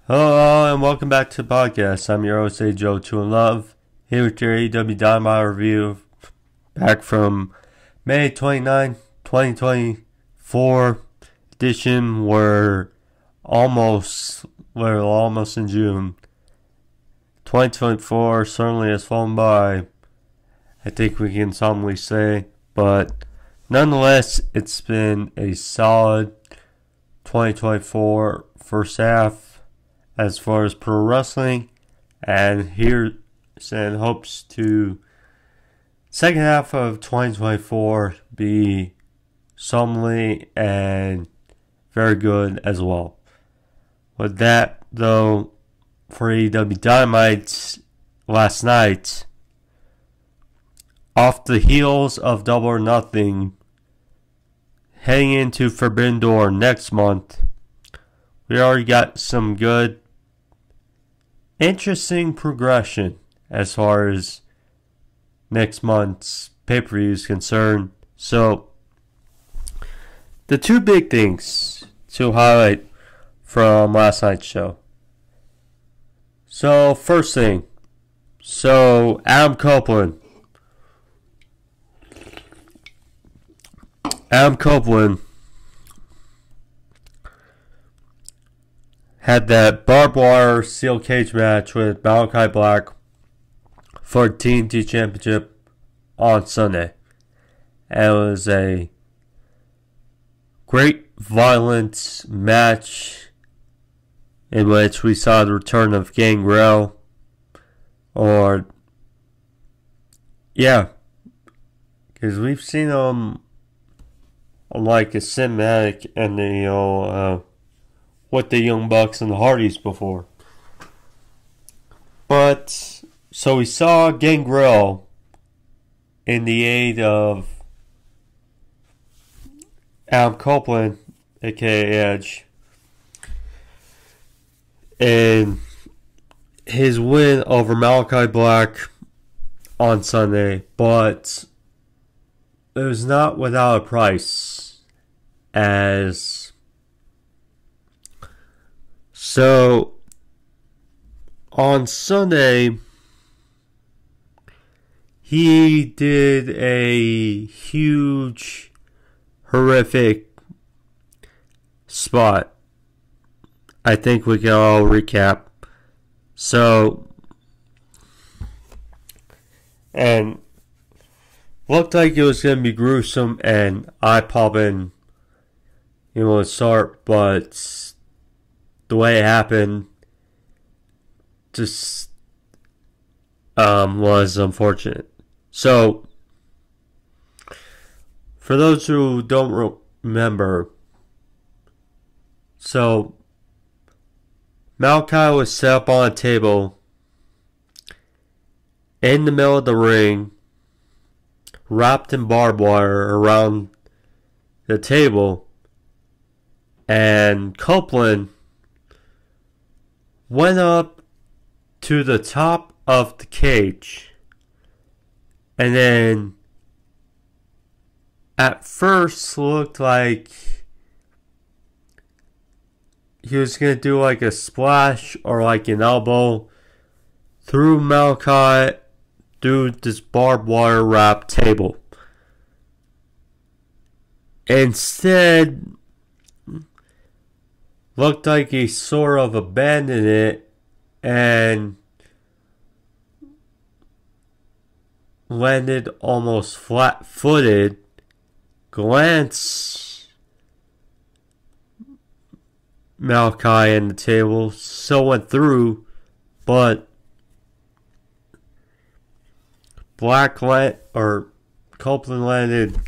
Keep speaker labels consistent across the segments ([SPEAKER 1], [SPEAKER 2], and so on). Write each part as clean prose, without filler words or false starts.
[SPEAKER 1] Hello and welcome back to the podcast. I'm your host, Joe Two in Love, here with your AEW Dynamite review back from May 29, 2024 edition. We're almost in June. 2024 certainly has flown by, I think we can solemnly say, but nonetheless, it's been a solid 2024 first half as far as pro wrestling, and here's in hopes to second half of 2024 be solemnly and very good as well. With that, though, for AEW Dynamite last night, off the heels of Double or Nothing, heading into Forbidden Door next month, we already got some good, interesting progression as far as next month's pay-per-view is concerned. So, the two big things to highlight from last night's show. So, first thing. Adam Copeland had that barbed wire steel cage match with Malachi Black for the TNT Championship on Sunday. And it was a great violent match in which we saw the return of Gangrel. Because we've seen him on like a cinematic and with the Young Bucks and the Hardys before. But, so we saw Gangrel in the aid of Adam Copeland, aka Edge, and his win over Malachi Black on Sunday, but it was not without a price, So, on Sunday, he did a huge, horrific spot. I think we can all recap. So, and looked like it was going to be gruesome and eye-popping, to start, but the way it happened just was unfortunate. So, for those who don't remember, so Malachi was set up on a table in the middle of the ring, wrapped in barbed wire around the table, and Copeland went up to the top of the cage, and then at first looked like he was going to do like a splash or like an elbow through Malachi through this barbed wire wrapped table. Instead, looked like he sort of abandoned it and landed almost flat-footed, glanced Malachi in the table, so went through, but Copeland landed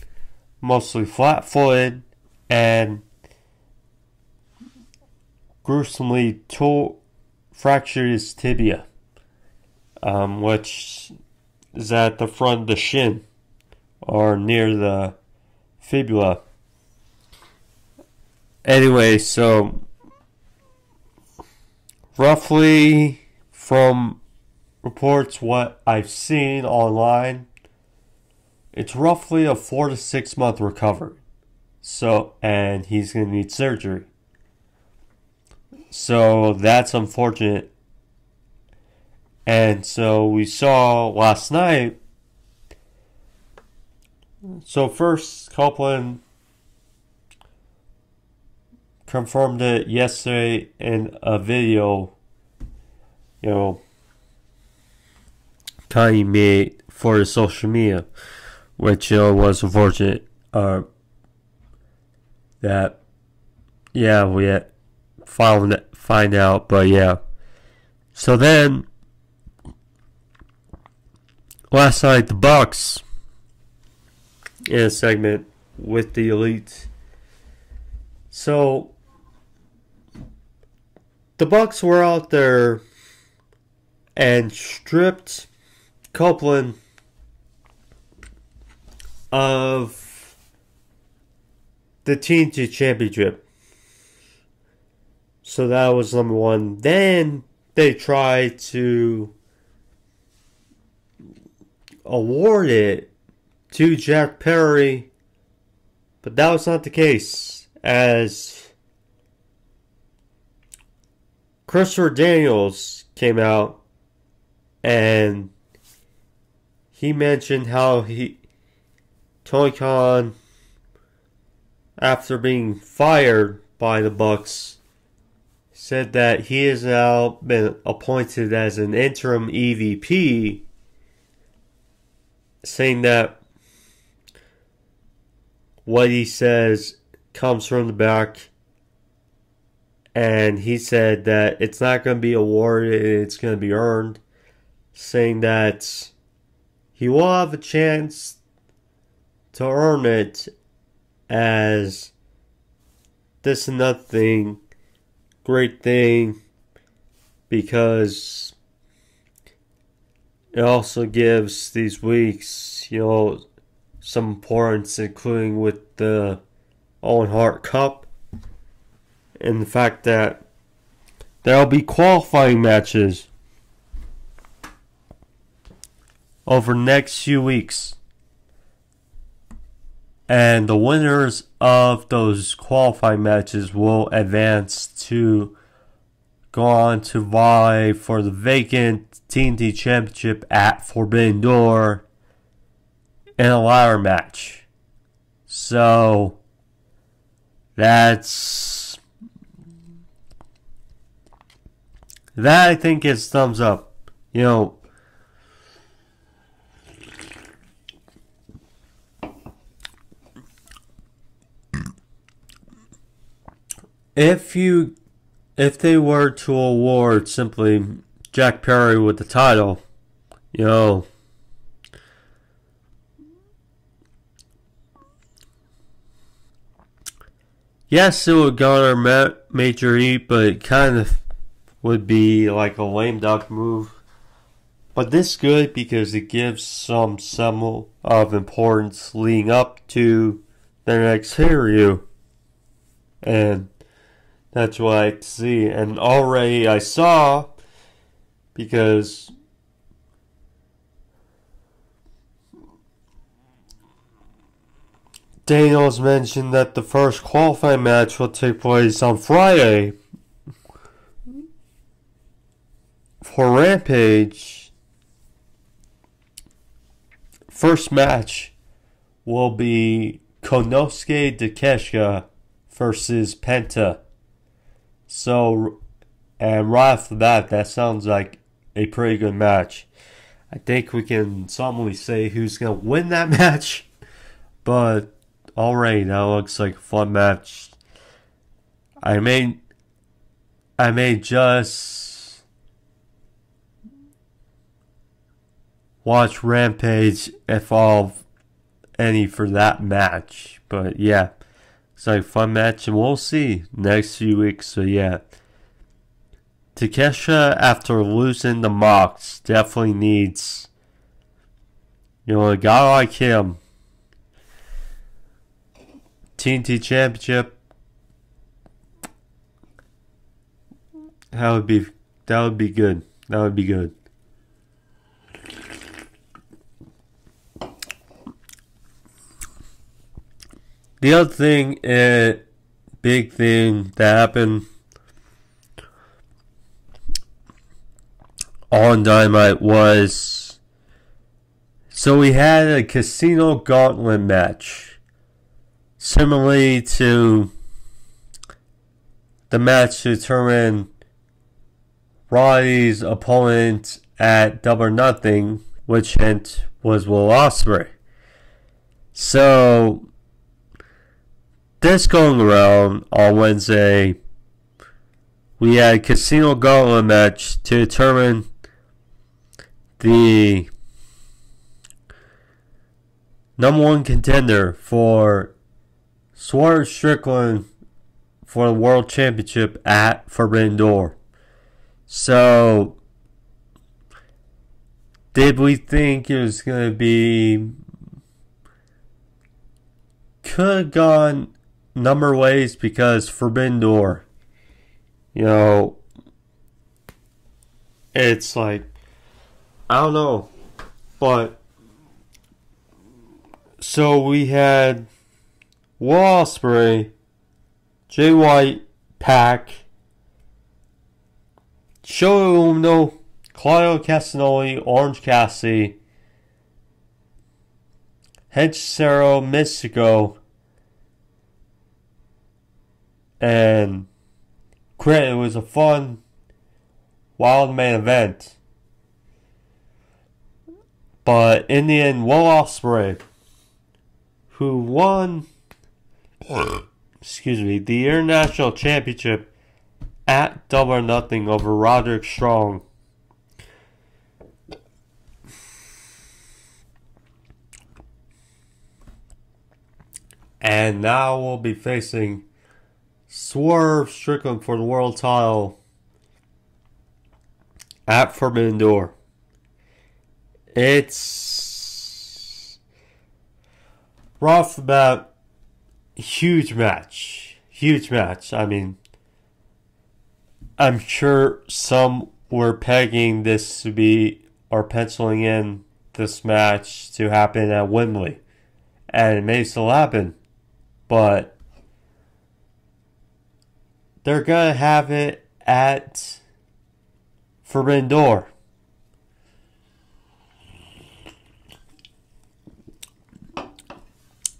[SPEAKER 1] mostly flat-footed and gruesomely fractured his tibia, which is at the front of the shin or near the fibula. Anyway, so roughly from reports what I've seen online, it's roughly a 4 to 6 month recovery. So, and he's going to need surgery. So that's unfortunate. And so we saw last night. So first, Copeland confirmed it yesterday in a video, Kanye made for his social media, which was unfortunate. That we had find out, but yeah. So then last night the Bucks in a segment with the Elite. So the Bucks were out there and stripped Copeland of the TNT Championship. So that was number one. Then they tried to award it to Jack Perry, but that was not the case, as Christopher Daniels came out and he mentioned how Tony Khan, after being fired by the Bucks, said that he has now been appointed as an interim EVP, saying that what he says comes from the back, and he said that it's not going to be awarded, it's going to be earned, saying that he will have a chance to earn it, as this is another thing, great thing, because it also gives these weeks, some importance, including with the Owen Hart Cup, and the fact that there'll be qualifying matches over the next few weeks. And the winners of those qualifying matches will advance to go on to vie for the vacant TNT Championship at Forbidden Door in a ladder match. So that I think is thumbs up. If they were to award simply Jack Perry with the title, yes, it would garner major heat, but it kind of would be like a lame duck move. But this is good because it gives some of importance leading up to the next pay-per-view. And that's what I like to see. And already I saw, because Daniels mentioned that the first qualifying match will take place on Friday for Rampage. First match will be Konosuke Takeshita versus Penta. So, and right off the bat, that sounds like a pretty good match. I think we can solemnly say who's going to win that match. But, alright, that looks like a fun match. I may just watch Rampage if I'll any for that match. But, yeah. It's like a fun match, and we'll see next few weeks. So yeah, Takeshita, after losing the Mox, definitely needs, a guy like him. TNT Championship. That would be good. That would be good. The other thing, big thing that happened on Dynamite was, so we had a casino gauntlet match, similarly to the match to determine Roddy's opponent at Double or Nothing, which hint was Will Ospreay. So this going around on Wednesday, we had a casino gauntlet match to determine the number one contender for Swerve Strickland for the World Championship at Forbidden Door. So, did we think it was going to be... Could have gone a number of ways because Forbidden Door, you know, it's like, I don't know, but so we had Will Ospreay, Jay White, Pac, Shogo Umino, Claudio Castagnoli, Orange Cassidy, Hechicero, Mystico, and Crit. It was a fun, wild main event. But in the end, Will Ospreay, who won the International Championship at Double or Nothing over Roderick Strong, and now we'll be facing Swerve Strickland for the world title at Forbidden Door. It's right off the bat, huge match. I mean, I'm sure some were pegging this to be, or penciling in this match to happen at Wembley. And it may still happen. But they're going to have it at Forbidden Door.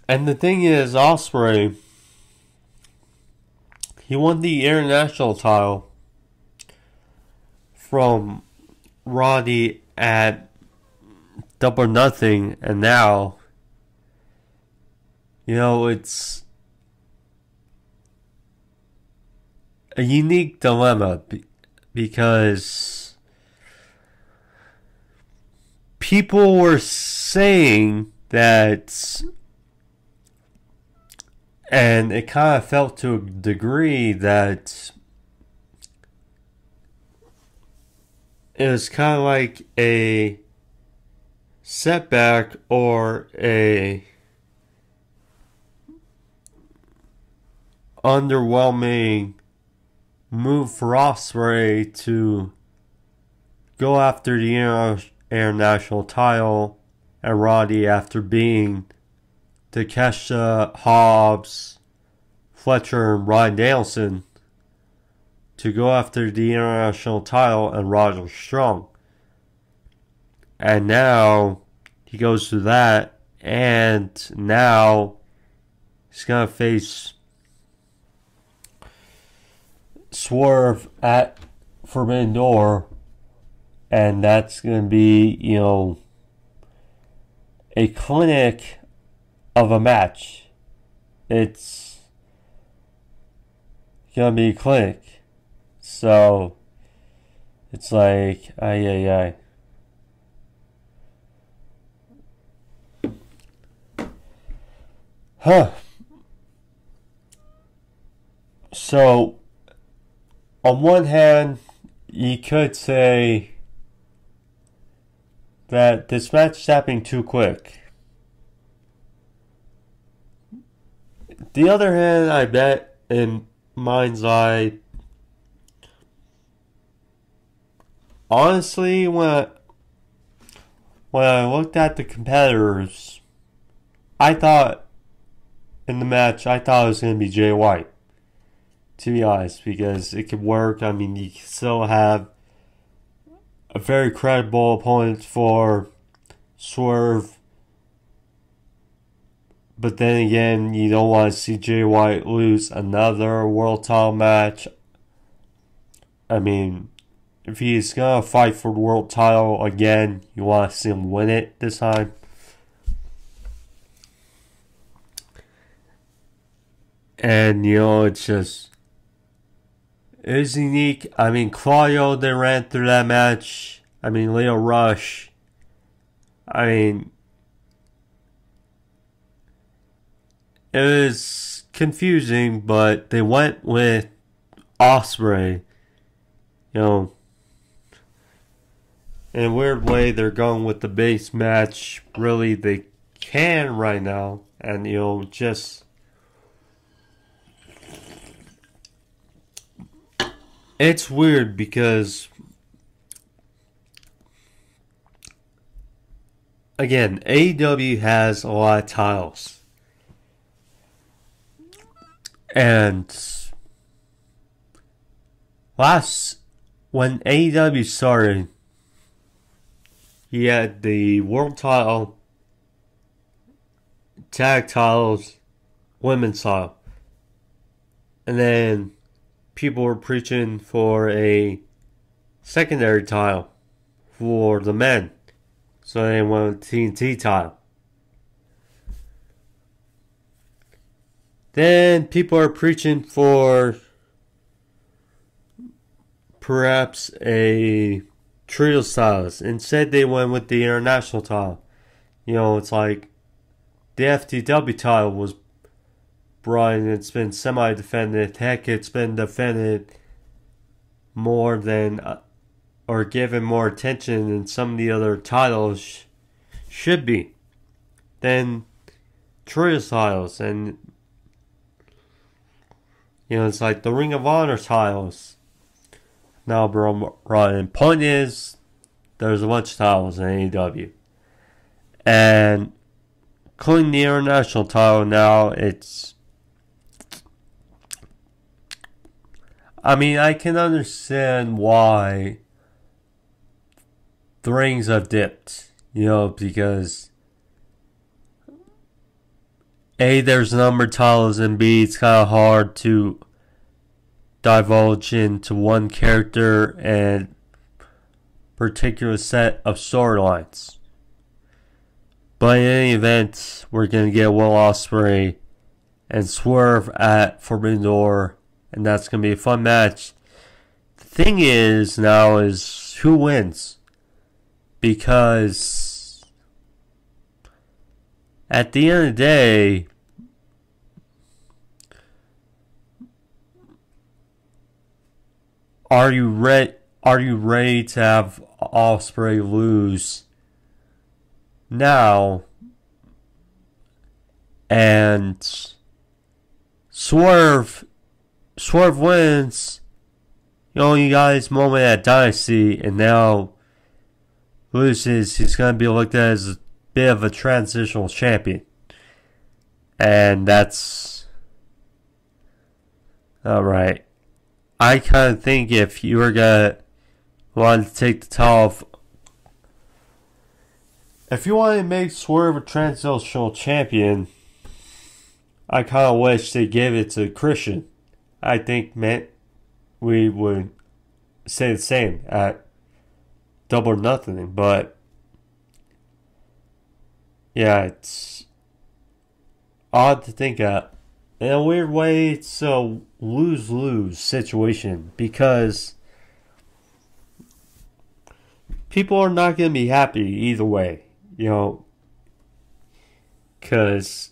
[SPEAKER 1] And the thing is, Ospreay, he won the international title from Roddy at Double or Nothing, and now, you know, it's a unique dilemma because people were saying that, and it kind of felt to a degree that it was kind of like a setback or a underwhelming move for Ospreay to go after the international title, and Roddy, after being Takeshita, Hobbs, Fletcher, and Bryan Danielson, to go after the international title and Roderick Strong. And now he goes to that, and now he's going to face Swerve at Forbidden Door, and that's going to be, you know, a clinic of a match. It's going to be a clinic. So, it's like, ay. So, on one hand, you could say that this match is happening too quick. The other hand, I bet in mind's eye, honestly, when I looked at the competitors, I thought in the match, I thought it was going to be Jay White. To be honest, because it could work. I mean, you can still have a very credible opponent for Swerve. But then again, you don't want to see Jay White lose another world title match. I mean, if he's going to fight for the world title again, you want to see him win it this time. And, you know, it's just, it was unique. I mean, Claudio, they ran through that match. I mean, Leo Rush. I mean, it was confusing, but they went with OSPREAY. You know, in a weird way, they're going with the base match. Really, they can right now. And, you know, just, it's weird because, again, AEW has a lot of titles. And when AEW started, he had the world title, tag titles, women's title. And then people were preaching for a secondary title for the men. So they went with TNT title. Then people are preaching for perhaps a trio styles. Instead, they went with the international title. You know, it's like the FTW title was brought in. It's been semi-defended. Heck, it's been defended more than or given more attention than some of the other titles should be. Then trio titles, and you know, it's like the Ring of Honor titles now brought in. Point is, there's a bunch of titles in AEW. And including the international title now, it's, I mean, I can understand why the rings have dipped. You know, because A, there's a number of titles, and B, it's kind of hard to divulge into one character and particular set of storylines. But in any event, we're going to get Will Ospreay and Swerve at Forbidden Door, and that's going to be a fun match. The thing is now is who wins? Because at the end of the day, are you ready to have Ospreay lose now and Swerve wins? You know, you got his moment at Dynasty, and now loses. He's going to be looked at as a bit of a transitional champion. And that's alright. I kind of think if you were going to want to take the title off, if you want to make Swerve a transitional champion, I kind of wish they gave it to Christian. I think, man, we would say the same at Double or Nothing, but yeah, it's odd to think of. In a weird way, it's a lose-lose situation because people are not going to be happy either way, you know, because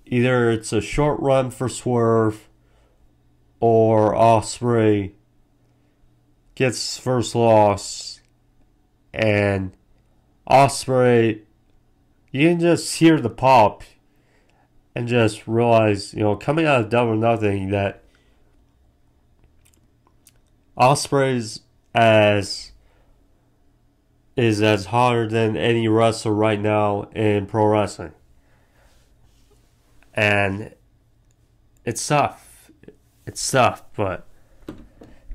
[SPEAKER 1] either it's a short run for Swerve or Ospreay gets his first loss, and Ospreay, you can just hear the pop and just realize, you know, coming out of Double or Nothing, that Ospreay is as hotter than any wrestler right now in pro wrestling. And it's tough. It's tough, but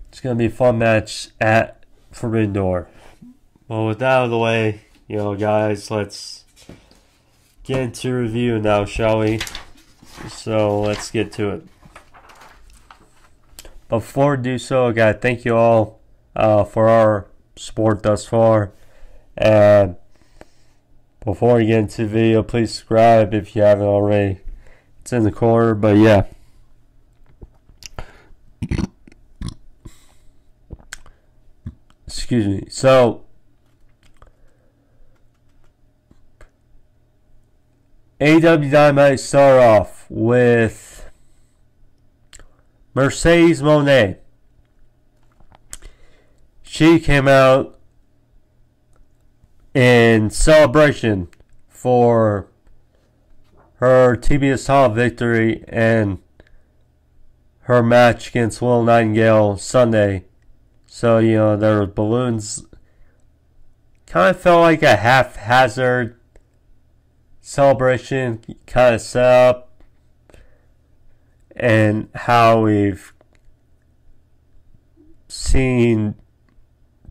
[SPEAKER 1] it's going to be a fun match at Forbidden Door. Well, with that out of the way, guys, let's get into review now, shall we? So let's get to it. Before we do so, I gotta thank you all for our support thus far. And before we get into the video, please subscribe if you haven't already. It's in the corner, but yeah. Excuse me. So, AEW Dynamite start off with Mone. She came out in celebration for her TBS title victory and her match against Will Nightingale Sunday. So, there were balloons. Kind of felt like a haphazard celebration kind of set up, and how we've seen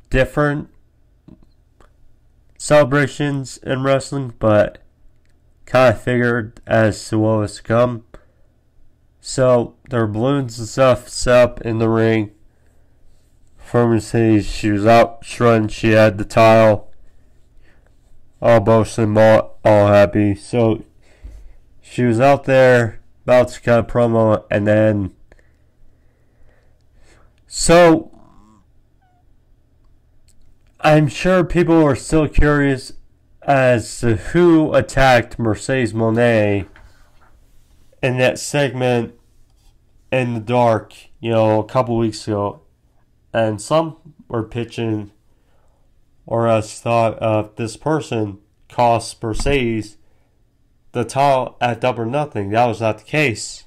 [SPEAKER 1] different celebrations in wrestling, but kind of figured as to what was to come. So there were balloons and stuff set up in the ring for Mercedes. She was out strutting. She had the tile. All boasting, all happy. So she was out there about to cut a promo, and then so I'm sure people are still curious as to who attacked Mercedes Mone in that segment in the dark, a couple weeks ago. And some were pitching or else thought of this person cost Mercedes the title at Double or Nothing. That was not the case.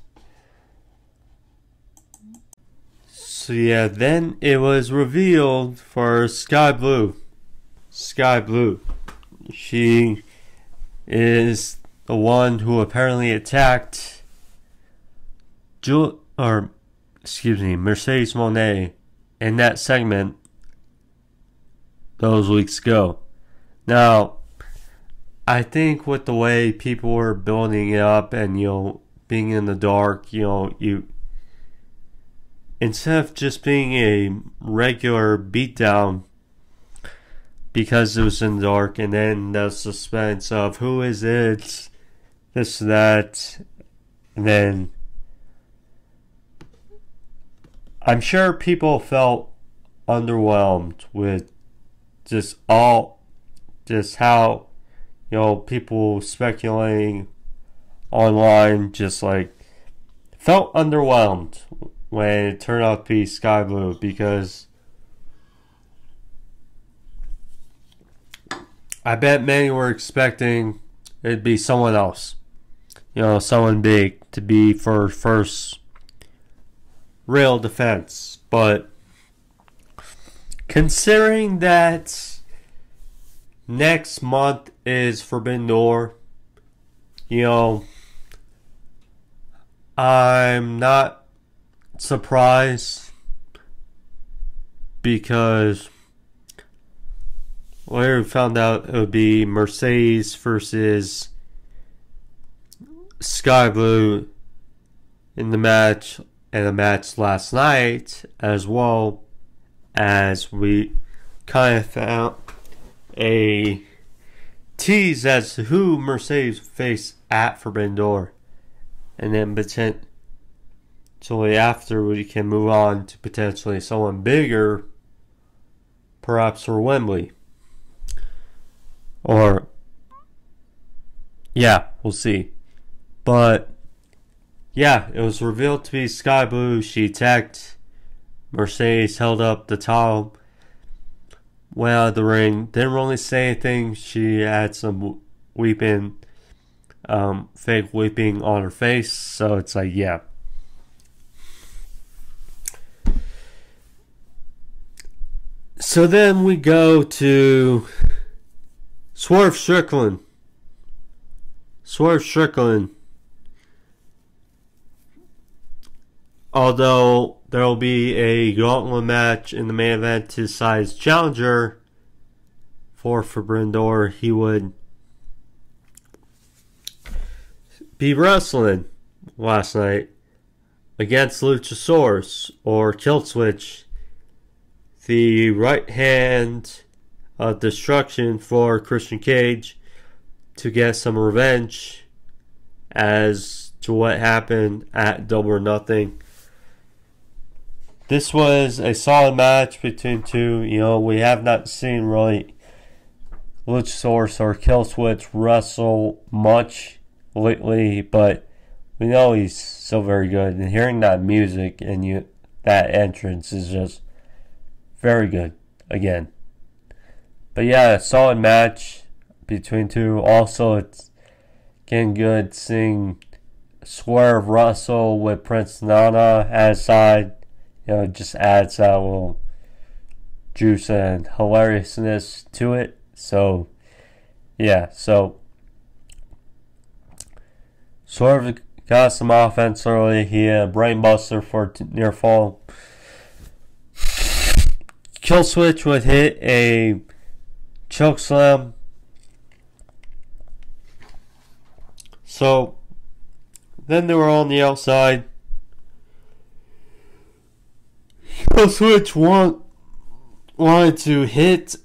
[SPEAKER 1] So yeah, then it was revealed for Skye Blue. Skye Blue. She is the one who apparently attacked Mercedes Mone in that segment those weeks ago. Now, I think with the way people were building it up and being in the dark, you instead of just being a regular beatdown because it was in the dark, and then the suspense of who is it, this, that, and then I'm sure people felt underwhelmed with just how people speculating online, just like felt underwhelmed when it turned out to be Skye Blue, because I bet many were expecting it'd be someone else, someone big to be for first real defense. But considering that next month is Forbidden Door, I'm not surprised, because later we found out it would be Mercedes versus Skye Blue in the match, and the match last night, as well as we kind of found a tease as to who Mercedes faced at Forbidden Door, and then potentially after we can move on to potentially someone bigger, perhaps for Wembley, or yeah, we'll see. But yeah, it was revealed to be Skye Blue. She attacked Mercedes, held up the towel, went out of the ring, didn't really say anything. She had some weeping, fake weeping on her face, so it's like, yeah. So then we go to Swerve Strickland. Although there will be a gauntlet match in the main event to decide his challenger, for Forbidden Door, he would be wrestling last night against Luchasaurus or Killswitch, the right hand of destruction for Christian Cage, to get some revenge as to what happened at Double or Nothing. This was a solid match between two. You know, we have not seen really Luchasaurus or Killswitch wrestle much lately, but we know he's so very good. And hearing that music and that entrance is just very good again. But yeah, a solid match between two. Also, it's getting good seeing Swerve wrestle with Prince Nana at his side. You know, it just adds that little juice and hilariousness to it. So, yeah, so Swerve got some offense early. He had a brainbuster for near fall. Killswitch would hit a chokeslam. So then they were on the outside. Killswitch wanted to hit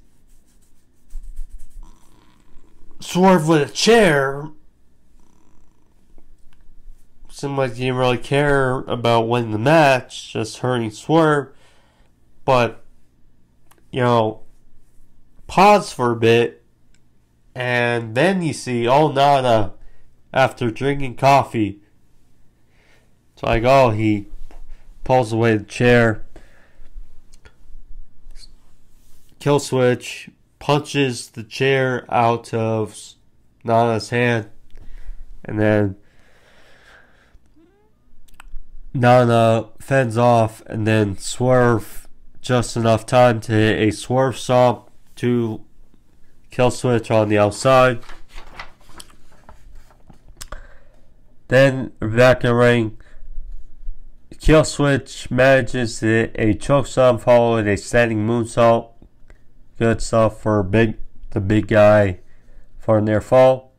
[SPEAKER 1] Swerve with a chair. Seemed like he didn't really care about winning the match, just hurting Swerve. But, you know, pause for a bit, and then you see, oh, Nana, after drinking coffee. It's like, oh, he pulls away the chair. Killswitch punches the chair out of Nana's hand, and then Nana fends off, and then Swerve just enough time to hit a swerve stomp to Killswitch on the outside. Then back in the ring, Killswitch manages to hit a chokeslam followed a standing moonsault. Good stuff for the big guy for a near fall.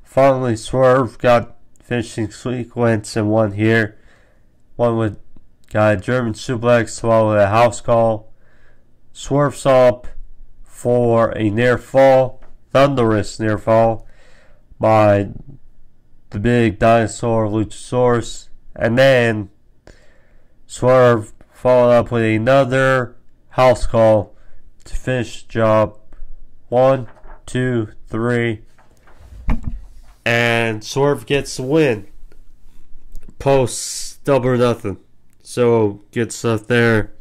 [SPEAKER 1] Finally, Swerve got finishing sequence and one here. One with got a German suplex followed a house call. Swerve stomp for a near fall, thunderous near fall by the big dinosaur Luchasaurus, and then Swerve followed up with another house call to finish the job. 1, 2, 3, and Swerve gets the win. Post Double or Nothing. So good stuff there.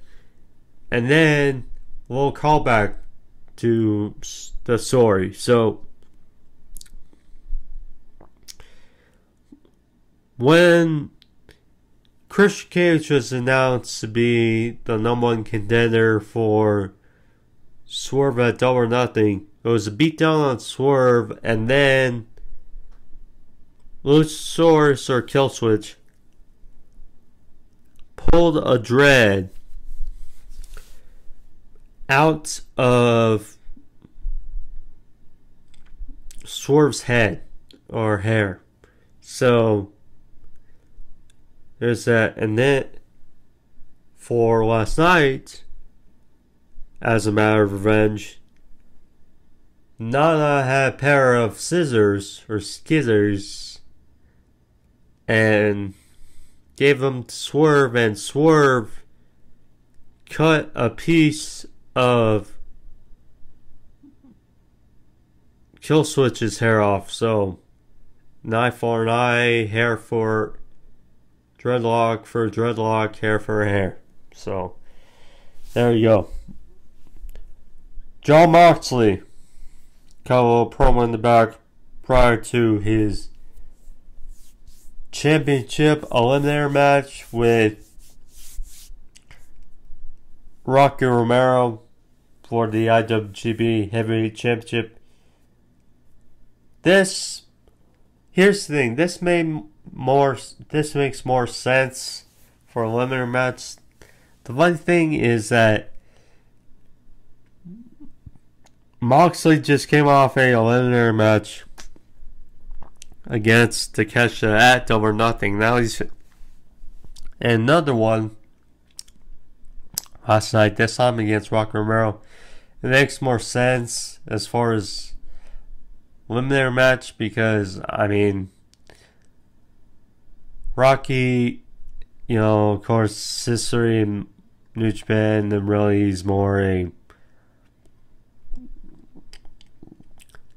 [SPEAKER 1] And then a little callback to the story. So when Christian Cage was announced to be the #1 contender for Swerve at Double or Nothing, it was a beatdown on Swerve, and then Luchasaurus or Killswitch pulled a dread out of Swerve's head or hair. So there's that. And then for last night, as a matter of revenge, Nana had a pair of scissors or skizzers and gave them to Swerve, and Swerve cut a piece of Killswitch's hair off. So, an eye for an eye, hair for dreadlock, hair for hair. So, there you go. Jon Moxley got a little promo in the back prior to his championship eliminator match with Rocky Romero for the IWGP Heavyweight Championship. Here's the thing. This makes more sense for a eliminator match. The funny thing is that Moxley just came off a eliminator match against Takeshita at Double or Nothing. Now he's in another one last night, this time against Romero. It makes more sense as far as eliminator match because, I mean, Rocky, you know, of course, history in New Japan, and really he's more a...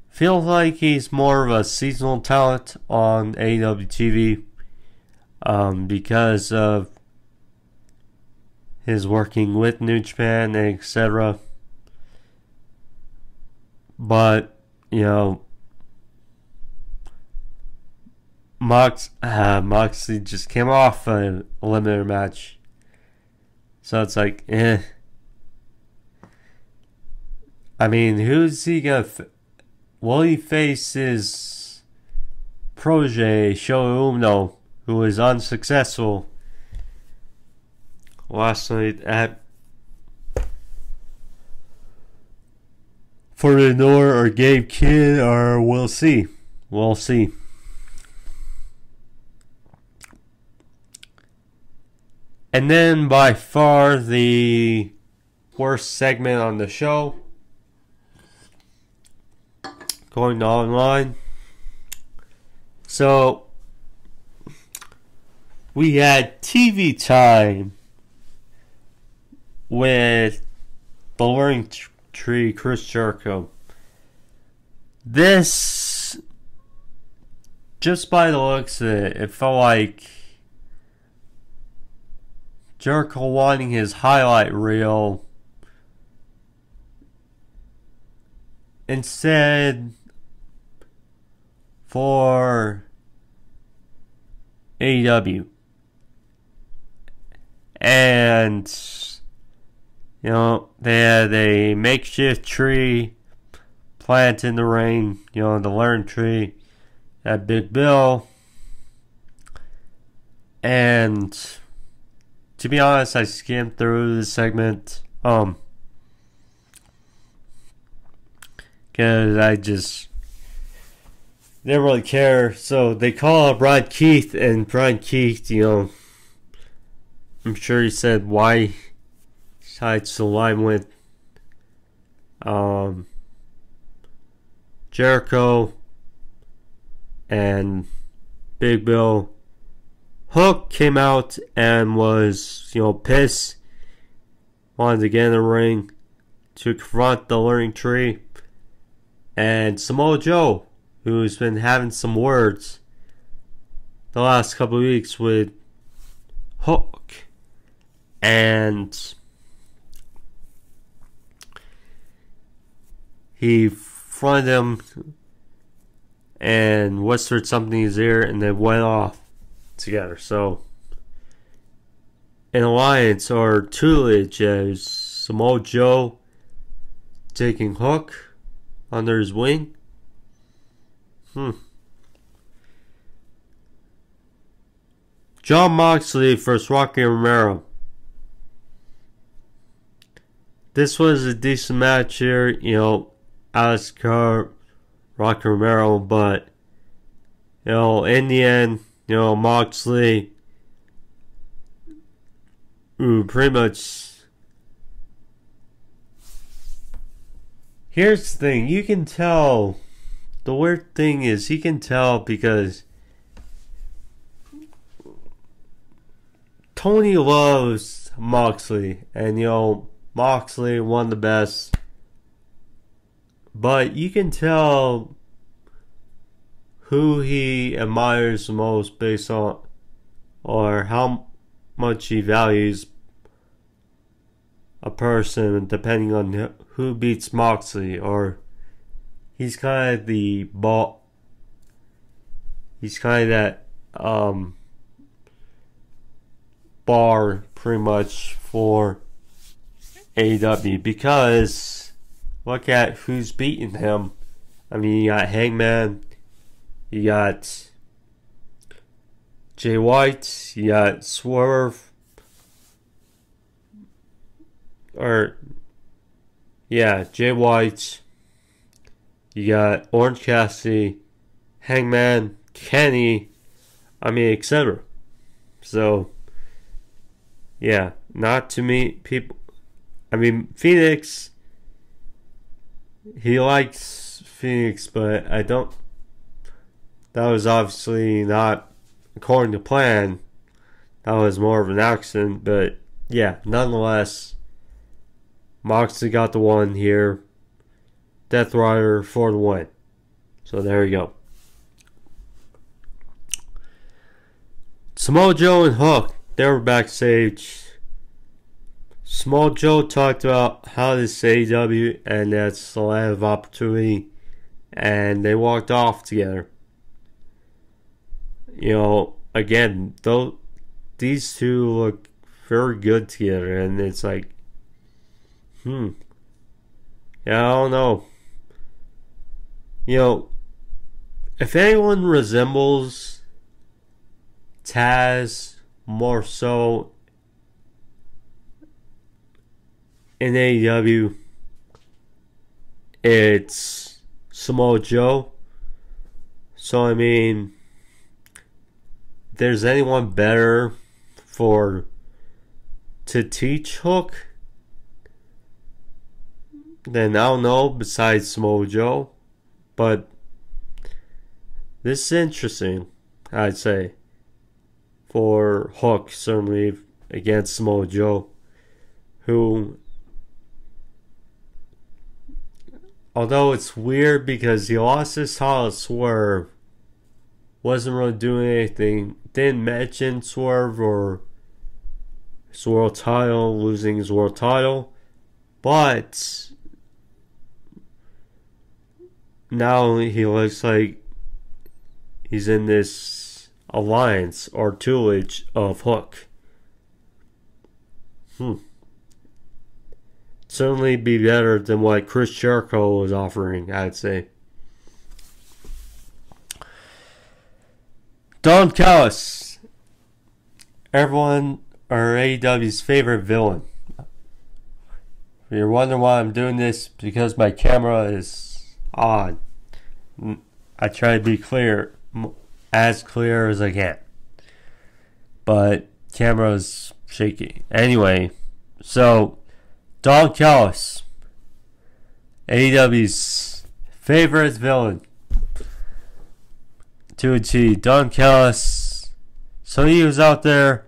[SPEAKER 1] feels like he's more of a seasonal talent on AEW TV because of his working with New Japan, etc. But, you know, Moxley just came off an eliminator match. So it's like, eh. I mean, who's he gonna... Will he face his protege, Showa Umino, who was unsuccessful last night at Forbidden Door, or Gabe Kidd, or we'll see. We'll see. And then by far the worst segment on the show, going to online. So we had TV time with the Learning Tree, Chris Jericho. This, just by the looks of it, it felt like Jericho wanting his highlight reel instead for AEW. And, you know, they had a makeshift tree plant in the ring, you know, the Learn Tree at Big Bill. And to be honest, I skimmed through this segment because I just didn't really care. So they call up Brian Keith, and Brian Keith, you know, I'm sure he said why he decides to line with Jericho and Big Bill. Hook came out and was, you know, pissed. Wanted to get in the ring to confront the Learning Tree. And Samoa Joe, who's been having some words the last couple of weeks with Hook. And he fronted him and whispered something in his ear, and they went off together. So an alliance or tutelage as Samoa Joe taking Hook under his wing. Jon Moxley versus Rocky Romero. This was a decent match here, you know, Alex Carr, Rocky Romero, but, you know, in the end, you know, Moxley, who pretty much... Here's the thing, you can tell, the weird thing is, he can tell because Tony loves Moxley, and, you know, Moxley, one of the best, but you can tell who he admires the most based on, or how much he values a person depending on who beats Moxley. Or he's kind of the ball, he's kind of that bar pretty much for AEW, because look at who's beating him. I mean, you got Hangman, you got Jay White, you got Swerve, Jay White, You got Orange Cassidy, Hangman, Kenny, etc. So, yeah, not to me, people. Phoenix, he likes Phoenix, but I don't. That was obviously not according to plan. That was more of an accident, but yeah, nonetheless, Moxley got the one here. Death Rider for the win. So there you go. Samoa Joe and Hook, they were backstage. Samoa Joe talked about how this AEW and that's a lot of opportunity, and they walked off together. Again, though these two look very good together, and it's like, yeah, I don't know. If anyone resembles Taz more so in AEW, it's Samoa Joe. So there's anyone better to teach Hook, then I don't know besides Samoa Joe. But this is interesting, I'd say, for Hook, certainly against Samoa Joe, who, although it's weird because he lost his title to Swerve, wasn't really doing anything, didn't mention Swerve or his world title, losing his world title, but now he looks like he's in this alliance or tutelage of Hook. Certainly be better than what Chris Jericho was offering, I'd say. Don Callis, everyone or AEW's favorite villain. If you're wondering why I'm doing this, because my camera is on. I try to be clear, as clear as I can, but camera's shaky. Anyway, so Don Callis, AEW's favorite villain. To a T. Don Callis, so he was out there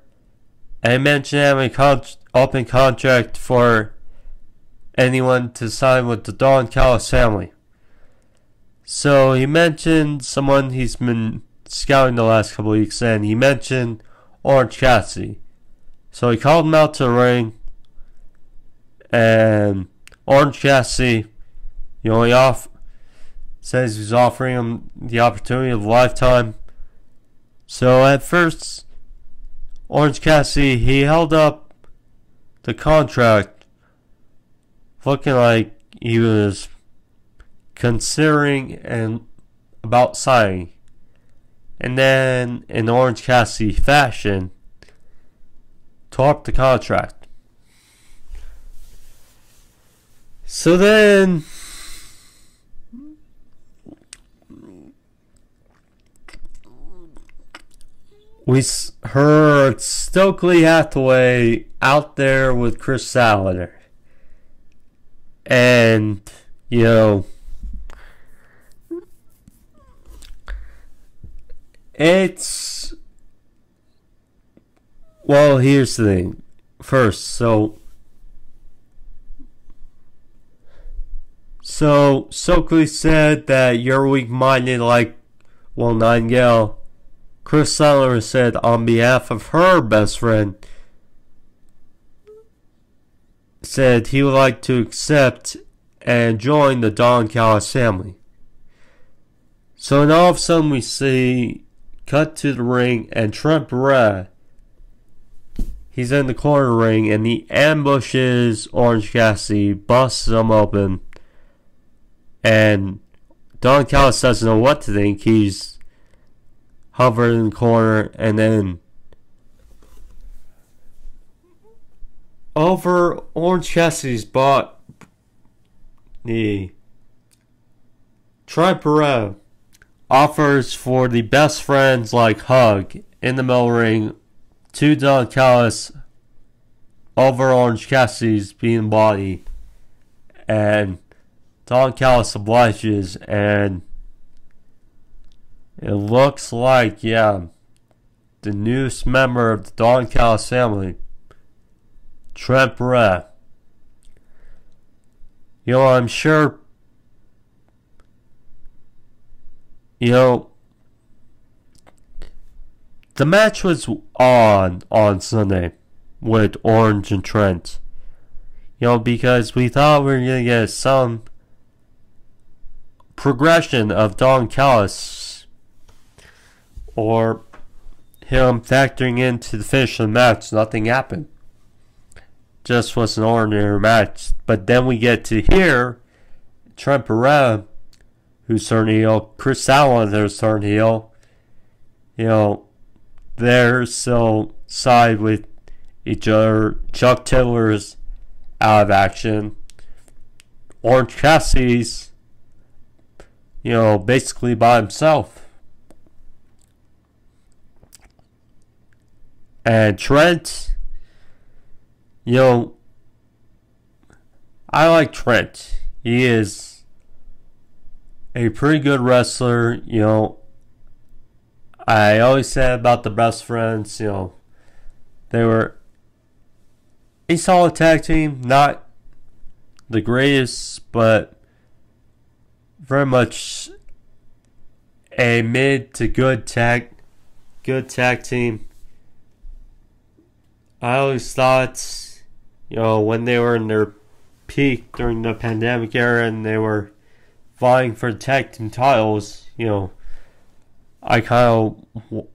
[SPEAKER 1] and mentioned having an open contract for anyone to sign with the Don Callis family. So he mentioned someone he's been scouting the last couple of weeks, and he mentioned Orange Cassidy. So he called him out to the ring, and Orange Cassidy, says he's offering him the opportunity of a lifetime. So at first, Orange Cassidy, he held up the contract looking like he was considering and about signing. And then, in Orange Cassidy fashion, tore up the contract. So then, we heard Stokely Hathaway out there with Chris Salander. And, it's, well, here's the thing. First, so Stokely said that you're weak-minded like Nightingale. Chris Salander said on behalf of her best friend, said he would like to accept and join the Don Callis family. So now all of a sudden we see cut to the ring, and Trent Barretta, he's in the corner ring, and he ambushes Orange Cassidy, busts him open, and Don Callis doesn't know what to think. He's hovered in the corner, and then over Orange Cassidy's body, Trent Barrett offers for the best friends like hug in the middle ring to Don Callis over Orange Cassidy's being body, and Don Callis obliges, and it looks like, yeah, the newest member of the Don Callis family, Trent Barrett. You know, I'm sure, you know, the match was on Sunday with Orange and Trent. You know, because we thought we were going to get some progression of Don Callis or him factoring into the finish of the match. Nothing happened. Just was an ordinary match. But then we get to hear Trent Barrett, who's turned heel, Chris Allen, who's turned heel. You know, they're still side with each other. Chuck Taylor's out of action. Orange Cassidy's, you know, basically by himself. And Trent, you know, I like Trent. He is a pretty good wrestler. You know, I always said about the best friends, you know, they were a solid tag team, not the greatest, but very much a mid to good tag team. I always thought, you know, when they were in their peak during the pandemic era and they were vying for tag team titles, you know, I kind of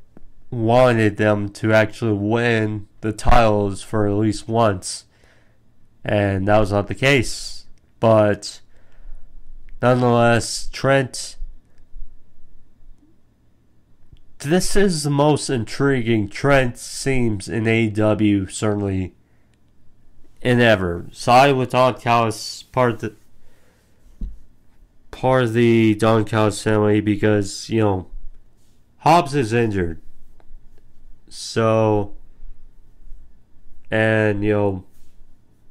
[SPEAKER 1] wanted them to actually win the titles for at least once, and that was not the case. But nonetheless, Trent, this is the most intriguing Trent seems in AEW, certainly in ever. Side with Don Callis, part of the Don Callis family, because, you know, Hobbs is injured. So, and, you know,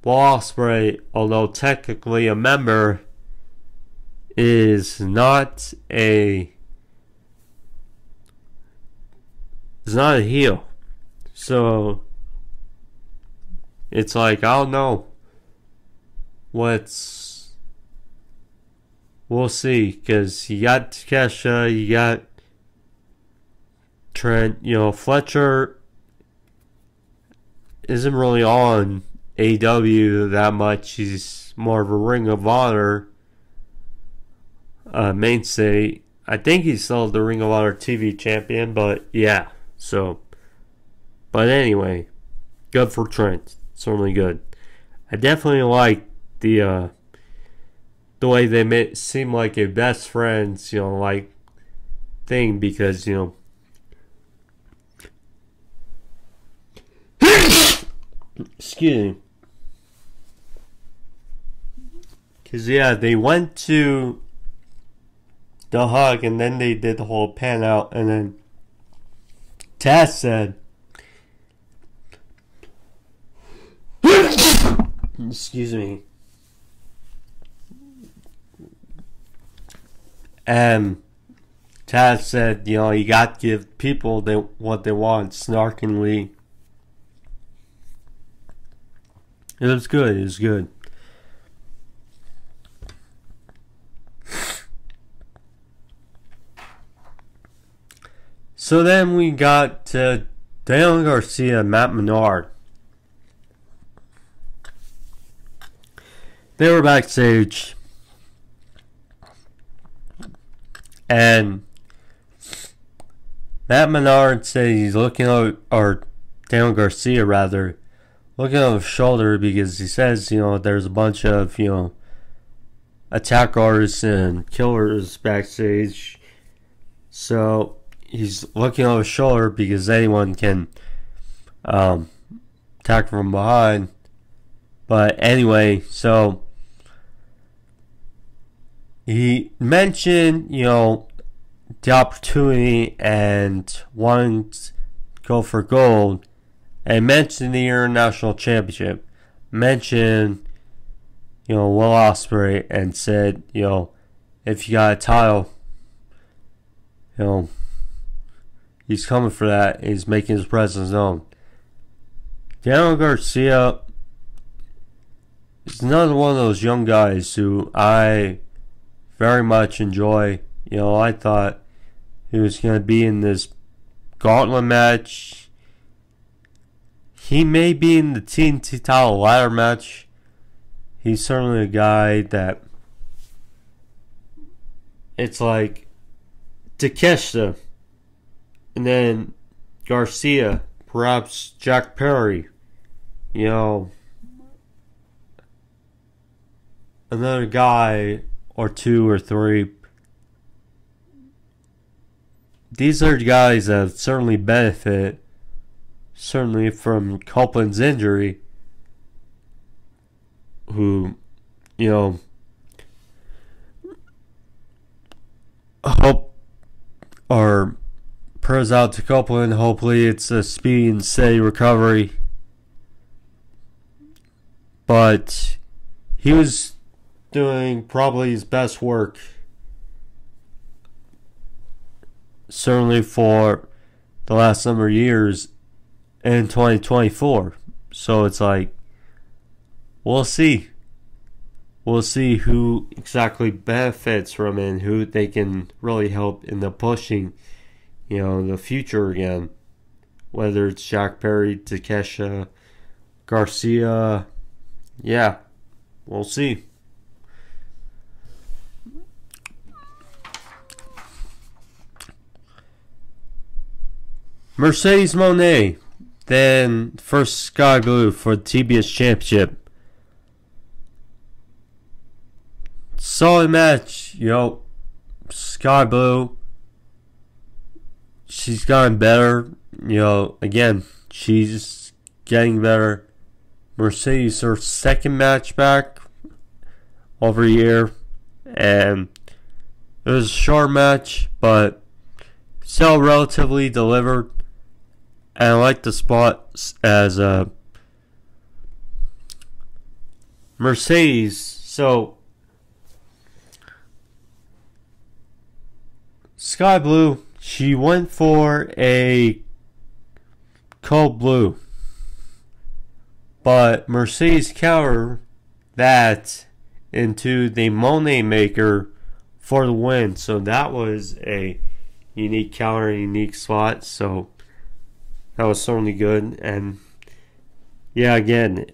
[SPEAKER 1] OSPREAY, although technically a member, is not a heel. So it's like, I don't know. We'll see, because you got Kesha, you got Trent, you know, Fletcher isn't really on AEW that much. He's more of a Ring of Honor mainstay. I think he's still the Ring of Honor TV champion, but yeah. So, but anyway, good for Trent. Certainly good. I definitely like the way they seem like a best friends, you know, like thing, because, you know, excuse me. Because, yeah, they went to the hug and then they did the whole pan out, and then Taz said, excuse me. And Taz said, you know, you got to give people what they want, snarkingly. It was good. It was good. So then we got to Daniel Garcia and Matt Menard. They were backstage. And Matt Menard said he's looking over, or Daniel Garcia rather, looking over his shoulder, because he says, you know, there's a bunch of, you know, attack artists and killers backstage. So he's looking over his shoulder because anyone can attack from behind. But anyway, so he mentioned, the opportunity and wanting to go for gold, and mentioned the International Championship, mentioned, Will OSPREAY, and said, if you got a title, he's coming for that. He's making his presence known. Daniel Garcia is another one of those young guys who I very much enjoy. I thought he was going to be in this gauntlet match. He may be in the TNT title ladder match. He's certainly a guy that it's like Takeshita, and then Garcia, perhaps Jack Perry, another guy or two or three. These are guys that certainly benefit, certainly from Copeland's injury, who, hope or prayers out to Copeland. Hopefully it's a speedy and steady recovery. But he was doing probably his best work, certainly for the last number of years in 2024. So it's like, we'll see. We'll see who exactly benefits from it and who they can really help in the pushing, the future again. Whether it's Jack Perry, Takeshita, Garcia. Yeah, we'll see. Mercedes Mone, then first Skye Blue for the TBS Championship. Solid match, Skye Blue, she's gotten better, again, she's getting better. Mercedes, her second match back over a year, and it was a short match, but still relatively delivered. And I like the spots as Mercedes. So Skye Blue, she went for a cold blue, but Mercedes countered that into the Mone maker for the win. So that was a unique counter, unique spot. So that was certainly good. And yeah, again,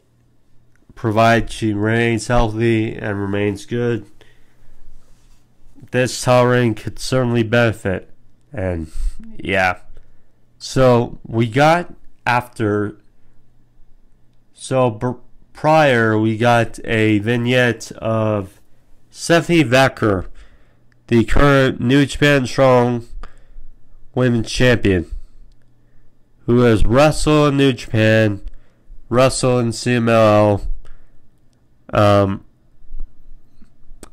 [SPEAKER 1] provided she remains healthy and remains good, this title reign could certainly benefit. And yeah, so we got prior we got a vignette of Stephanie Vaquer, the current New Japan Strong Women's Champion, who has wrestled in New Japan, wrestled in CMLL.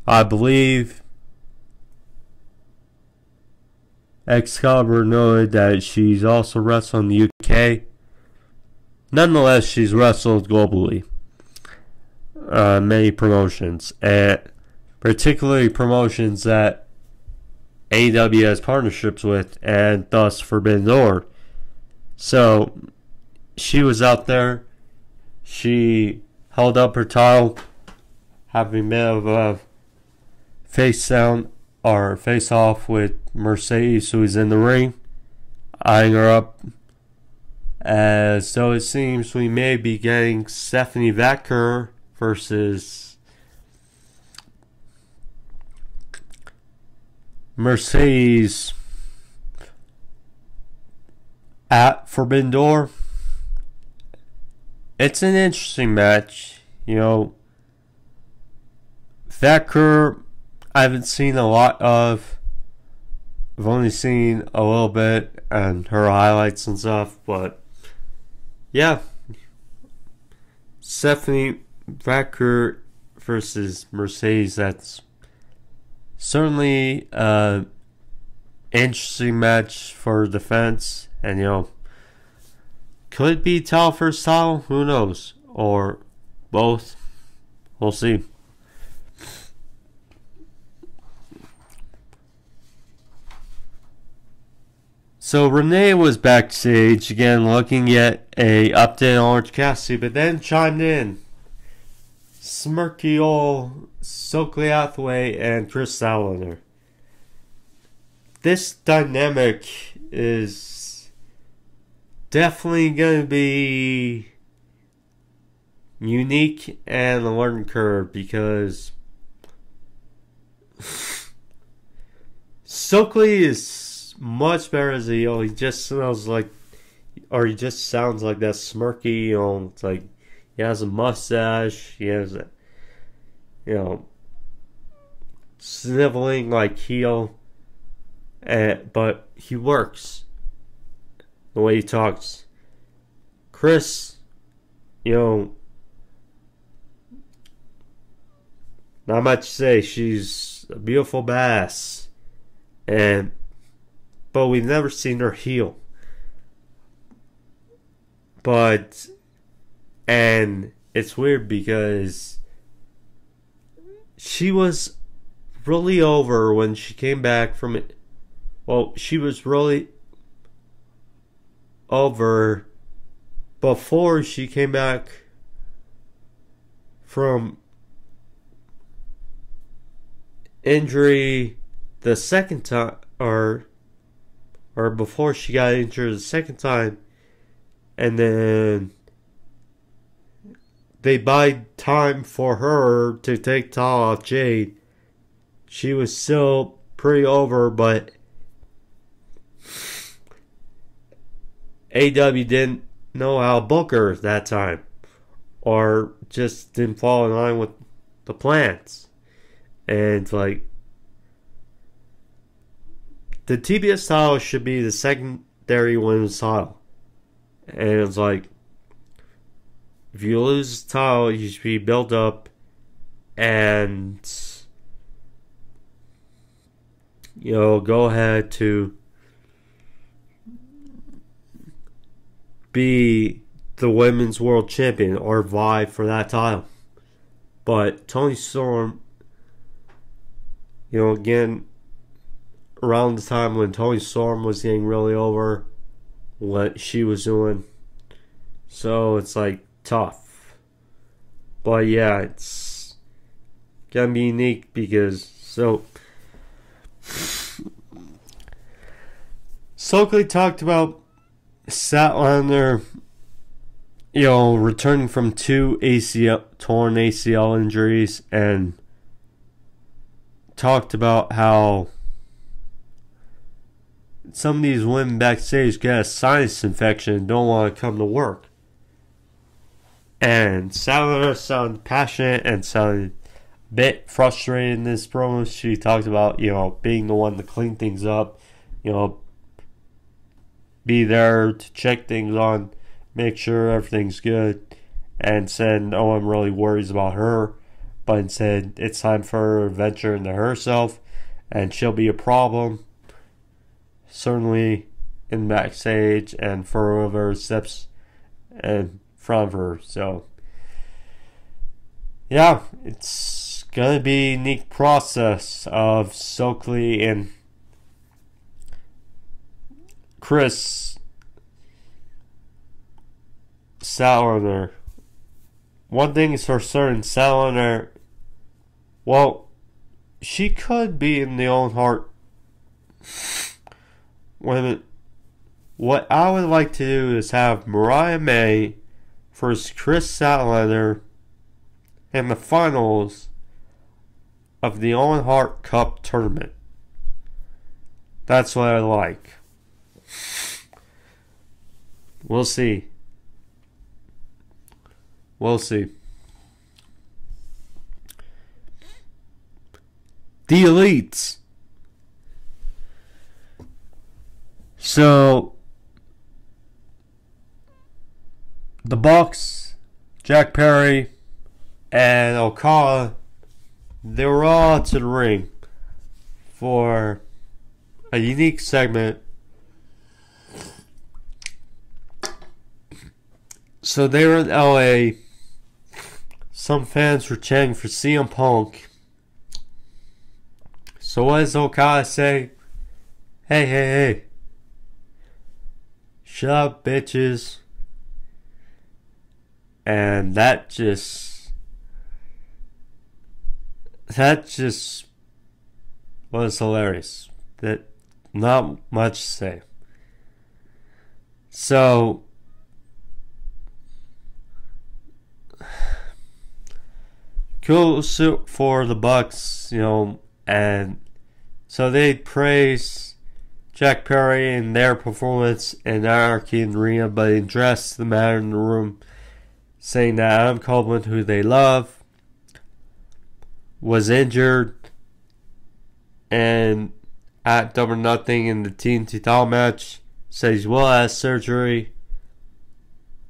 [SPEAKER 1] I believe Excalibur noted that she's also wrestled in the UK. Nonetheless, she's wrestled globally. Many promotions, and particularly promotions that AEW has partnerships with, and thus Forbidden Door. So she was out there. She held up her title, having a bit of a face off with Mercedes, who is in the ring, eyeing her up. So it seems we may be getting Stephanie Vaquer versus Mercedes at Forbidden Door. It's an interesting match. Vaquer, I haven't seen a lot of. I've only seen a little bit and her highlights and stuff, but yeah, Stephanie Vaquer versus Mercedes. certainly interesting match for defense, and could be title first title, who knows, or both, we'll see. So Renee was backstage again looking at a update on Orange Cassidy, but then chimed in smirky old Stokely Hathaway and Chris Statlander. This dynamic is definitely going to be unique and a learning curve, because Stokely is much better as a heel. He just sounds like that smirky, it's like he has a mustache, he has a, sniveling like heel, but he works the way he talks. Chris, not much to say. She's a beautiful badass, but we've never seen her heel. And it's weird because she was really over when she came back from it. Well, she was really over before she came back from injury the second time, or before she got injured the second time, and then they buy time for her to take title off Jade. She was still pretty over, but AEW didn't know how to book her that time, or just didn't fall in line with the plans. And the TBS title should be the secondary women's title. And it's like, if you lose the title, you should be built up and, go ahead to be the women's world champion or vie for that title. But Toni Storm, again, around the time when Toni Storm was getting really over what she was doing. So it's tough. But yeah, it's gonna be unique because Stokely talked about Statlander, returning from 2 torn ACL injuries, and talked about how some of these women backstage get a sinus infection and don't want to come to work. And Statlander sounded passionate and sounded a bit frustrated in this promo. She talked about, being the one to clean things up, be there to check things on, make sure everything's good, and said no one really worries about her, but instead it's time for her to venture into herself, and she'll be a problem, certainly in backstage and for whoever steps in front of her. So yeah, it's gonna be a unique process of Stokely and Chris Statlander. One thing is for certain, Statlander, well, she could be in the own heart. Wait a minute. What I would like to do is have Mariah May versus Chris Statlander in the finals of the Owen Hart Cup tournament. That's what I like. We'll see. We'll see. The Elites. So, the Bucks, Jack Perry, and Okada, they were all to the ring for a unique segment. So they were in LA. Some fans were chanting for CM Punk. So what does Okada say? Hey. Shut up, bitches. And that just was hilarious. That not much to say. So cool for the Bucks, and so they praise Jack Perry and their performance in Anarchy in the Arena, but addressed the matter in the room, saying that Adam Copeland, who they love, was injured and at Double or Nothing in the TNT title match. Said he's will have surgery,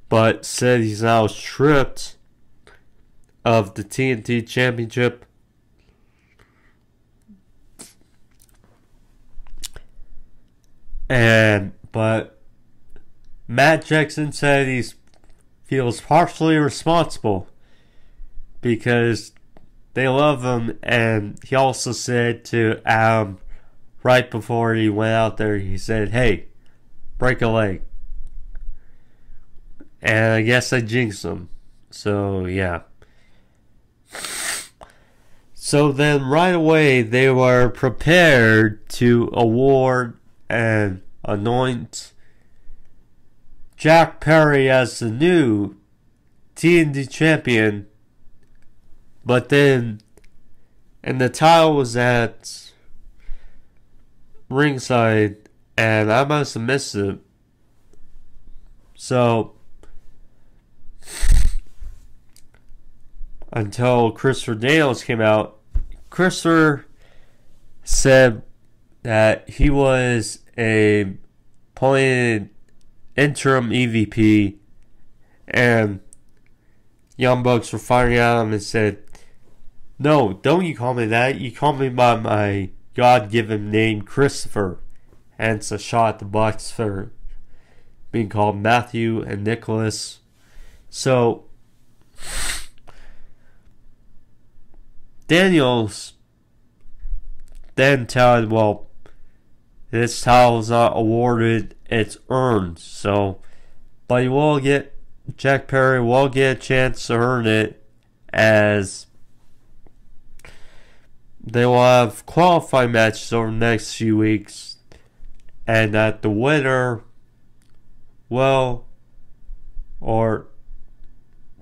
[SPEAKER 1] but said he's now stripped of the TNT Championship. But Matt Jackson said he feels partially responsible because they love him, and he also said to Adam right before he went out there, he said, "Hey, break a leg." And I guess I jinxed him. So yeah. So then right away they were prepared to award and anoint Jack Perry as the new TNT champion. But then, and the title was at ringside, and I must have missed it. So until Christopher Daniels came out, Christopher said that he was a appointed interim EVP, and Young Bucks were firing at him and said, "No, don't you call me that. You call me by my God-given name, Christopher." Hence a shot at the Bucks for being called Matthew and Nicholas. So Daniels then telling, well, this title is not awarded, it's earned. So, but you will get, Jack Perry will get a chance to earn it, as they will have qualifying matches over the next few weeks, and that the winner the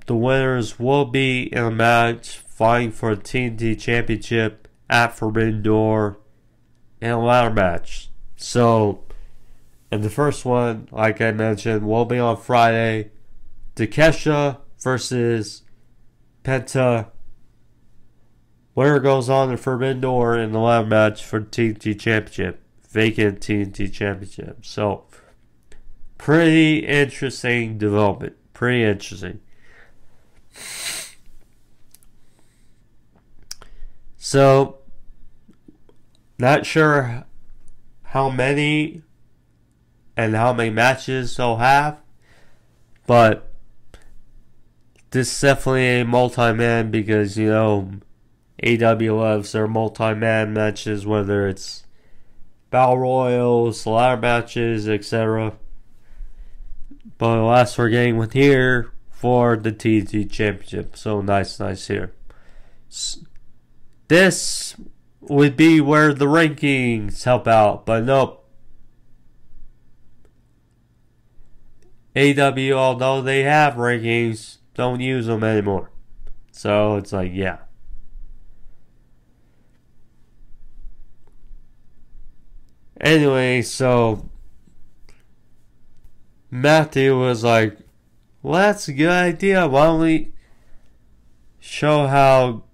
[SPEAKER 1] winners will be in a match fighting for the TNT Championship at Forbidden Door in a ladder match. So, and the first one, like I mentioned, will be on Friday. Takesha versus Penta. Winner goes on to Forbidden Door in the ladder match for the TNT Championship. Vacant TNT Championship. So, pretty interesting development. Pretty interesting. So, not sure how many matches they'll have, but this is definitely a multi-man, because AEW loves their multi-man matches, whether it's Battle Royals, ladder matches, etc. But last we're getting one here for the TNT Championship. So nice here. This would be where the rankings help out, but nope. AEW, although they have rankings, don't use them anymore. So it's like, yeah. Anyway, so Matthew was like, well, that's a good idea. Why don't we show how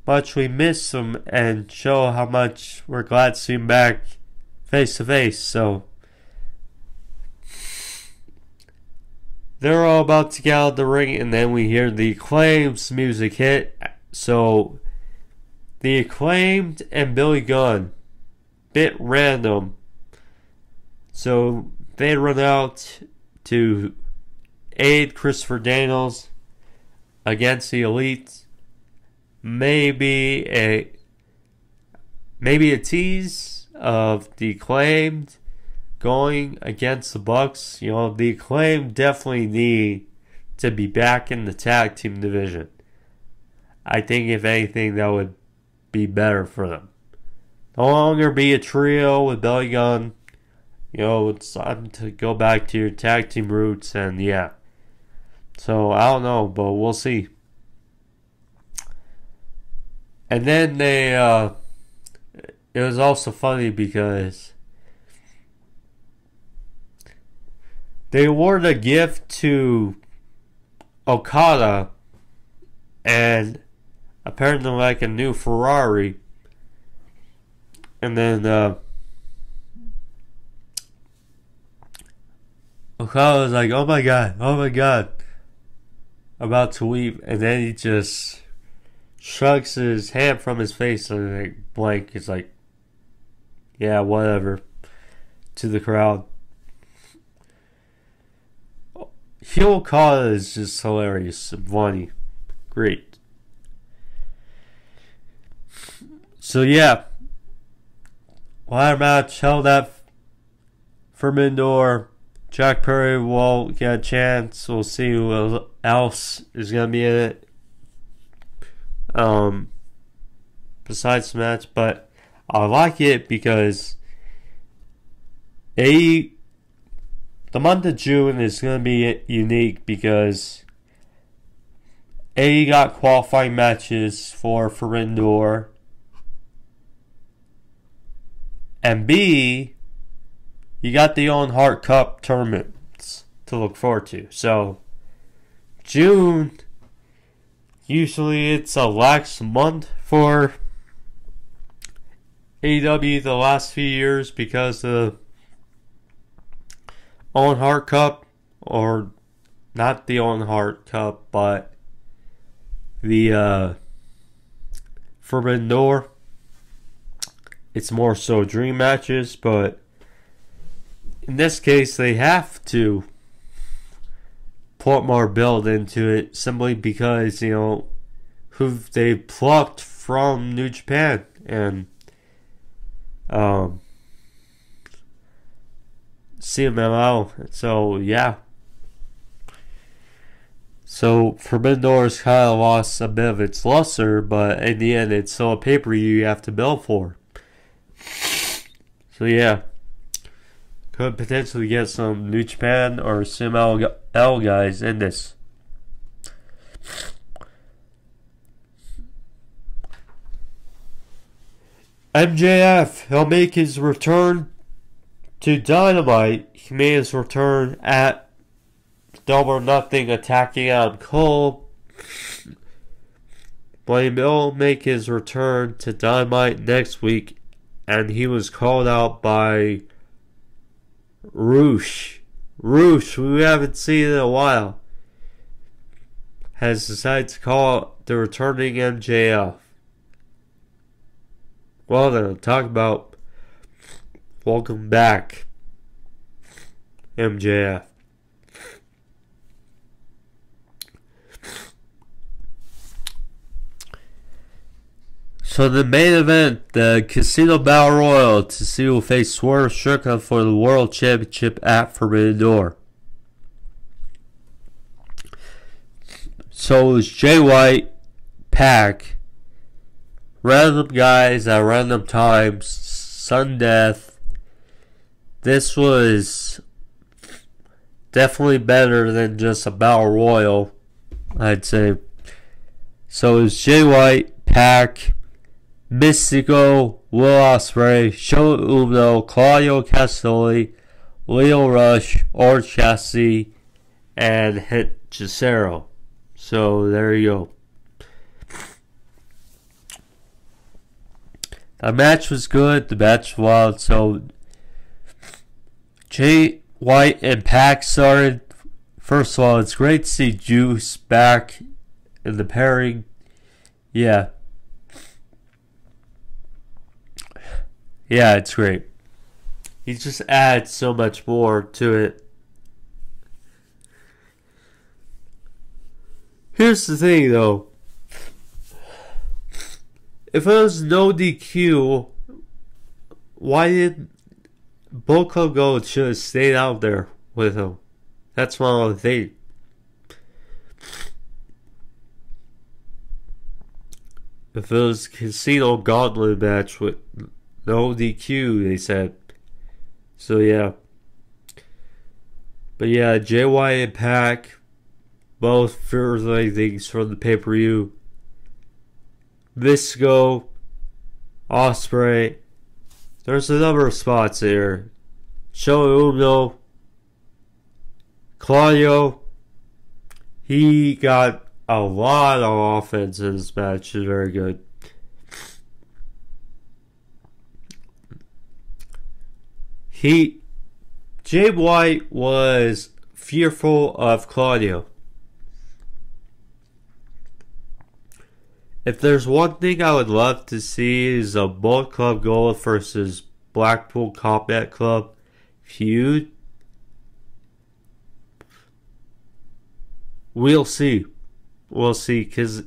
[SPEAKER 1] much we miss him and show how much we're glad to see him back face to face. So they're all about to get out of the ring, and then we hear the Acclaim's music hit. So The Acclaimed and Billy Gunn. Bit random. So they run out to aid Christopher Daniels against the Elite. Maybe a tease of the Acclaimed going against the Bucks. You know, the Acclaimed definitely need to be back in the tag team division. I think if anything that would be better for them. No longer be a trio with Billy Gunn. You know, it's time to go back to your tag team roots, and yeah. So, I don't know, but we'll see. And then it was also funny because they awarded a gift to Okada and apparently like a new Ferrari. And then Okada was like, oh my god, about to weep, and then he just shrugs his hand from his face and like blank. It's like, yeah, whatever, to the crowd. Heel Okada is just hilarious and funny. Great. So yeah, ladder match held at Forbidden Door. Jack Perry will get a chance. We'll see who else is going to be in it. Besides the match, but I like it because the month of June is going to be unique because got qualifying matches for Forbidden Door, and B, you got the Owen Hart Cup tournaments to look forward to. So June, usually it's a lax month for AEW the last few years because the Owen Hart Cup, or not the Owen Hart Cup, but the Forbidden Door. It's more so dream matches, but in this case they have to put more build into it simply because, you know, who they plucked from New Japan and CMLL. So yeah. So Forbidden Door's kind of lost a bit of its luster, but in the end it's still a pay-per-view you have to build for. So yeah, could potentially get some New Japan or CMLL guys in this. MJF, he'll make his return to Dynamite. He made his return at Double or Nothing, attacking Adam Cole. But he will make his return to Dynamite next week, and he was called out by Roosh, who we haven't seen in a while, has decided to call the returning MJF. Well then, talk about welcome back, MJF. So the main event, the Casino Battle Royal, to see who will face Swerve Strickland for the World Championship at Forbidden Door. So it was Jay White, Pac, random guys at random times, sudden death. This was definitely better than just a Battle Royal, I'd say. So it was Jay White, Pac, Mystico, Will Ospreay, Shota Umino, Claudio Castagnoli, Leo Rush, Orange Cassidy, and Hit Cesaro. So there you go. The match was good. The match was wild. So Jay White and Pac started. First of all, it's great to see Juice back in the pairing. Yeah. Yeah, it's great. He just adds so much more to it. Here's the thing, though. If it was no DQ, why did Bullet Club Gold should have stayed out there with him? That's my only thing. If it was a Casino Gauntlet match with no DQ, they said. So yeah. But yeah, JY and Pac, both fearing things from the pay-per-view. Visco, OSPREAY. There's a number of spots there. Show Uno, Claudio. He got a lot of offense in this match. Is very good. Jay White was fearful of Claudio. If there's one thing I would love to see is a Bullet Club Gold versus Blackpool Combat Club feud. We'll see. We'll see, because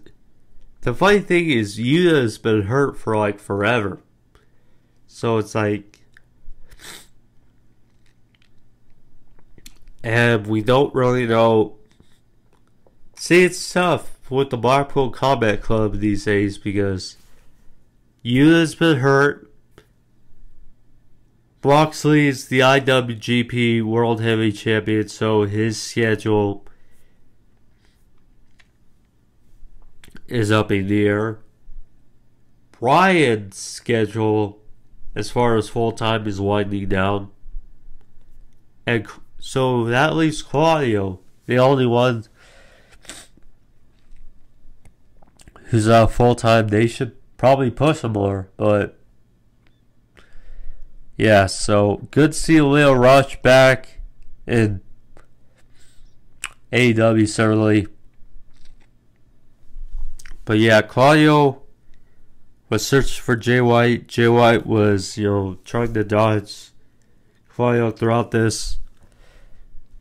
[SPEAKER 1] the funny thing is Yuta has been hurt for like forever. So it's like, and we don't really know. See, it's tough with the Blackpool Combat Club these days because Yuta's been hurt. Moxley is the IWGP World Heavy Champion, so his schedule is up in the air. Brian's schedule, as far as full time, is winding down. And so that leaves Claudio, the only one who's full time. They should probably push him more, but yeah, so good to see Leo Rush back in AEW, certainly. But yeah, Claudio was searching for Jay White. Jay White was, trying to dodge Claudio throughout this.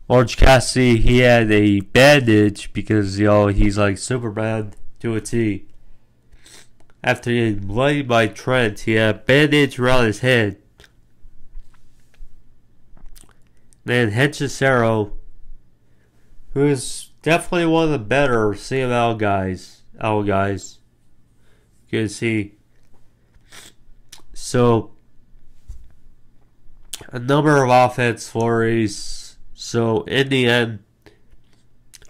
[SPEAKER 1] Orange Cassidy, he had a bandage because, he's like Superman to a T. After getting bloodied by Trent, he had a bandage around his head. Then Henchicero, who is definitely one of the better CML guys. Good to see. So, a number of offense flurries. So, in the end,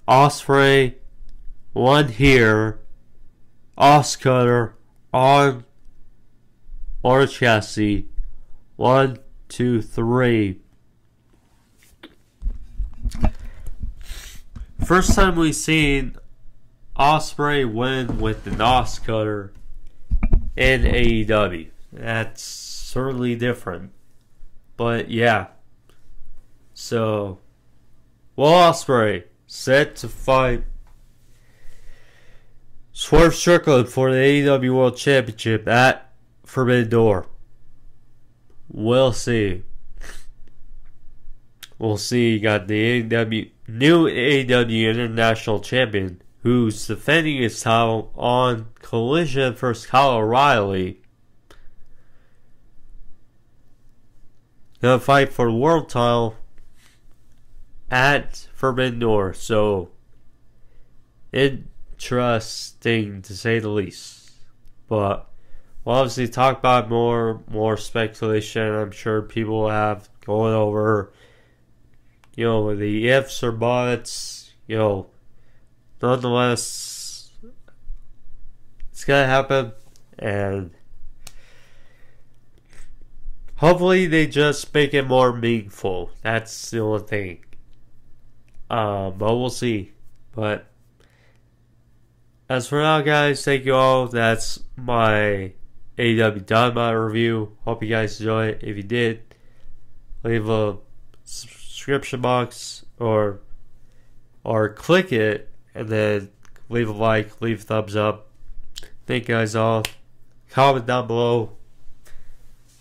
[SPEAKER 1] OSPREAY won here. Oscutter on Orange Cassidy. 1, 2, 3. First time we've seen OSPREAY win with the Oscutter in AEW. That's certainly different. But yeah. So, OSPREAY set to fight Swerve Strickland for the AEW World Championship at Forbidden Door. We'll see. We'll see. You got the new AEW International Champion, who's defending his title on Collision versus Kyle O'Reilly. Gonna fight for the world title at Forbidden Door. So, interesting to say the least. But we'll obviously talk about more speculation. I'm sure people will have going over, the ifs or buts. Nonetheless, it's gonna happen, and hopefully they just make it more meaningful. That's the only thing. But we'll see. But as for now, guys, thank you all. That's my AEW Dynamite review. Hope you guys enjoy it. If you did, leave a subscription box or click it and then leave a like, leave a thumbs up. Thank you guys all. Comment down below.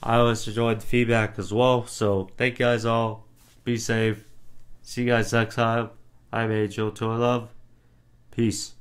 [SPEAKER 1] I always enjoyed the feedback as well. So thank you guys all. Be safe. See you guys next time. I'm Angel to Love. Peace.